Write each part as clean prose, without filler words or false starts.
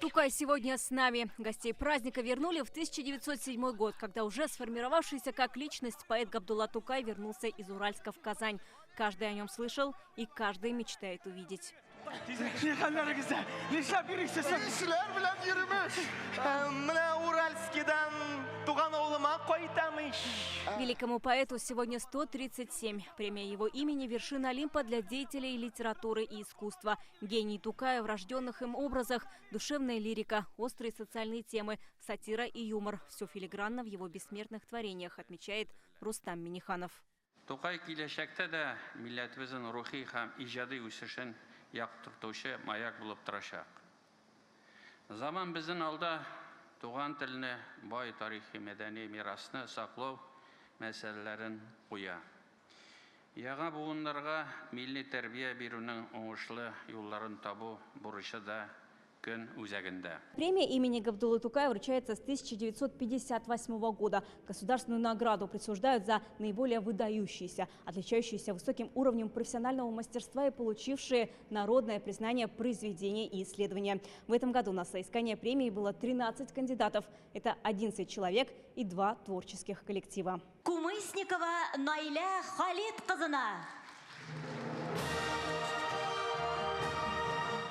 Тукай сегодня с нами. Гостей праздника вернули в 1907 год, когда уже сформировавшийся как личность поэт Габдулла Тукай вернулся из Уральска в Казань. Каждый о нем слышал и каждый мечтает увидеть. Великому поэту сегодня 137. Премия его имени – вершина Олимпа для деятелей литературы и искусства. Гений Тукая в рожденных им образах, душевная лирика, острые социальные темы, сатира и юмор. Все филигранно в его бессмертных творениях, отмечает Рустам Миниханов. Тукай килешекте да милләтебезнең рухи һәм иҗади үсешен яктыртучы маяк булып торачак. Заман безнең алда туган телне, бай тарихи мәдәни мирасны саклау мәсьәләләрен куя. Яңа буыннарга милли тәрбия бирүнең уңышлы юлларын табу бурычы да көн үзәгендә. Премия имени Габдуллы Тукая вручается с 1958 года. Государственную награду присуждают за наиболее выдающиеся, отличающиеся высоким уровнем профессионального мастерства и получившие народное признание произведения и исследования. В этом году на соискание премии было 13 кандидатов. Это 11 человек и 2 творческих коллектива. Кумысникова Найля Халид-кызына.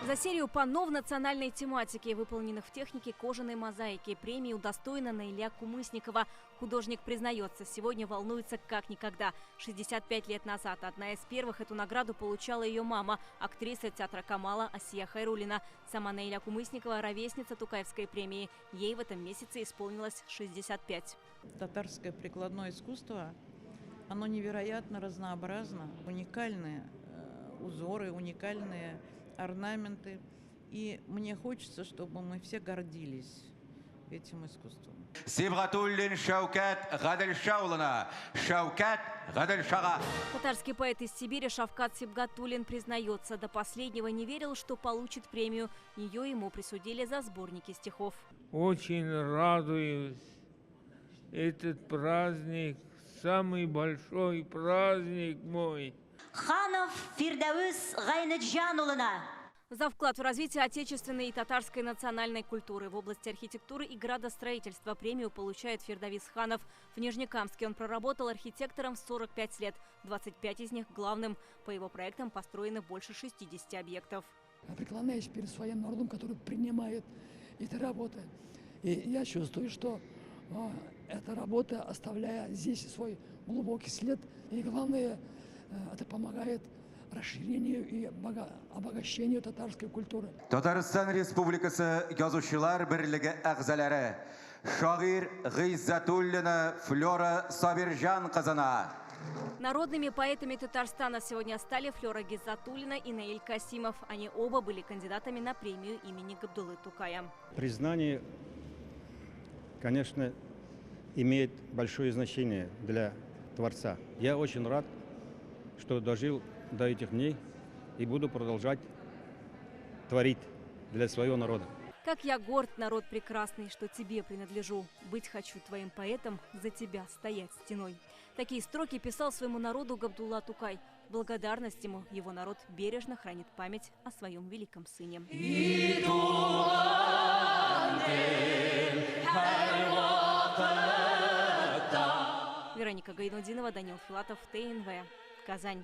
За серию панно в национальной тематике, выполненных в технике кожаной мозаики, премии удостоена Найля Кумысникова. Художник признается, сегодня волнуется как никогда. 65 лет назад одна из первых эту награду получала ее мама, актриса театра Камала Асия Хайруллина. Сама Найля Кумысникова – ровесница Тукаевской премии. Ей в этом месяце исполнилось 65. Татарское прикладное искусство, оно невероятно разнообразно, уникальные узоры, уникальные орнаменты. И мне хочется, чтобы мы все гордились этим искусством. Татарский поэт из Сибири Шавкат Сибгатуллин признается, до последнего не верил, что получит премию. Ее ему присудили за сборники стихов. Очень радуюсь. Этот праздник самый большой праздник мой. Ханов Фирдәвис Гайнетҗанулына. За вклад в развитие отечественной и татарской национальной культуры в области архитектуры и градостроительства премию получает Фирдавис Ханов. В Нижнекамске он проработал архитектором 45 лет, 25 из них главным. По его проектам построено больше 60 объектов. Преклоняюсь перед своим народом, который принимает эти работы. И я чувствую, что эта работа, оставляя здесь свой глубокий след, и главное, это помогает расширению и обогащению татарской культуры. Татарстан Республикасы Язучылар берлеге әгъзалары шагыйрь Гыйззатуллина Флора Сабиржан кызына. Народными поэтами Татарстана сегодня стали Флора Гиззатуллина и Наиль Касимов. Они оба были кандидатами на премию имени Габдуллы Тукая. Признание, конечно, имеет большое значение для творца. Я очень рад, что дожил до этих дней и буду продолжать творить для своего народа. Как я горд, народ прекрасный, что тебе принадлежу. Быть хочу твоим поэтом, за тебя стоять стеной. Такие строки писал своему народу Габдулла Тукай. В благодарность ему его народ бережно хранит память о своем великом сыне. Вероника Гайнудинова, Данил Филатов, ТНВ, Казань.